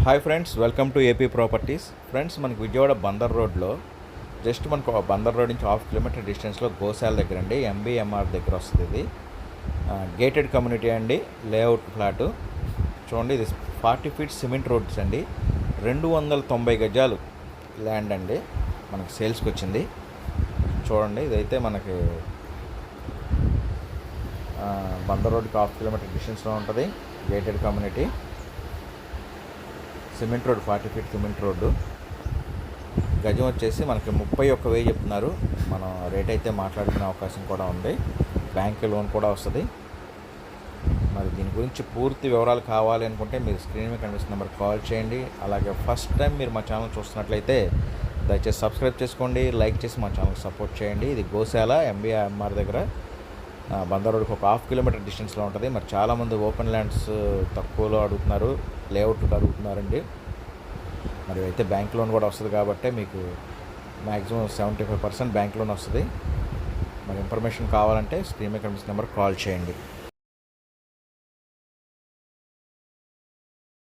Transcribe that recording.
Hi friends, welcome to AP properties. Friends, మనకి విజయవాడ బందర్ రోడ్లో just మనకు బందర్ రోడ్ నుంచి 1/2 కిలోమీటర్ డిస్టెన్స్లో గోశాల దగ్గర అండి, ఎంబీఎంఆర్ దగ్గర వస్తుంది. ఇది గేటెడ్ కమ్యూనిటీ అండి, లేఅవుట్ ఫ్లాటు. చూడండి, ఇది 40 ఫీట్ సిమెంట్ రోడ్స్ అండి, 290 గజాలు ల్యాండ్ అండి మనకి సేల్స్కి వచ్చింది. చూడండి, ఇదైతే మనకి బందర్ రోడ్కి 1/2 కిలోమీటర్ డిస్టెన్స్లో ఉంటుంది. Gated community, cement road, 40 feet cement road. గజం వచ్చేసి మనకి 31,000 చెప్తున్నారు. మనం రేట్ అయితే మాట్లాడుకునే అవకాశం కూడా ఉంది. బ్యాంక్ లోన్ కూడా వస్తుంది. మరి దీని గురించి పూర్తి వివరాలు కావాలి అనుకుంటే మీరు స్క్రీన్ మీద కనిపిస్తున్న నెంబర్కి కాల్ చేయండి. అలాగే ఫస్ట్ టైం మీరు మా ఛానల్ చూస్తున్నట్లయితే దయచేసి సబ్స్క్రైబ్ చేసుకోండి, లైక్ చేసి మా ఛానల్కి సపోర్ట్ చేయండి. ఇది గోశాల ఎంబీఎంఆర్ దగ్గర బందర్ రోడ్కి ఒక 1/2 కిలోమీటర్ డిస్టెన్స్లో ఉంటుంది. మరి చాలామంది ఓపెన్ ల్యాండ్స్ తక్కువలో అడుగుతున్నారు, లేఅవుట్ అడుగుతున్నారండి. మరి అయితే బ్యాంక్ లోన్ కూడా వస్తుంది కాబట్టి మీకు మ్యాక్సిమం 75% బ్యాంక్ లోన్ వస్తుంది. మరి ఇన్ఫర్మేషన్ కావాలంటే స్క్రీన్ మీద కనిపిస్తున్న నెంబర్కి కాల్ చేయండి.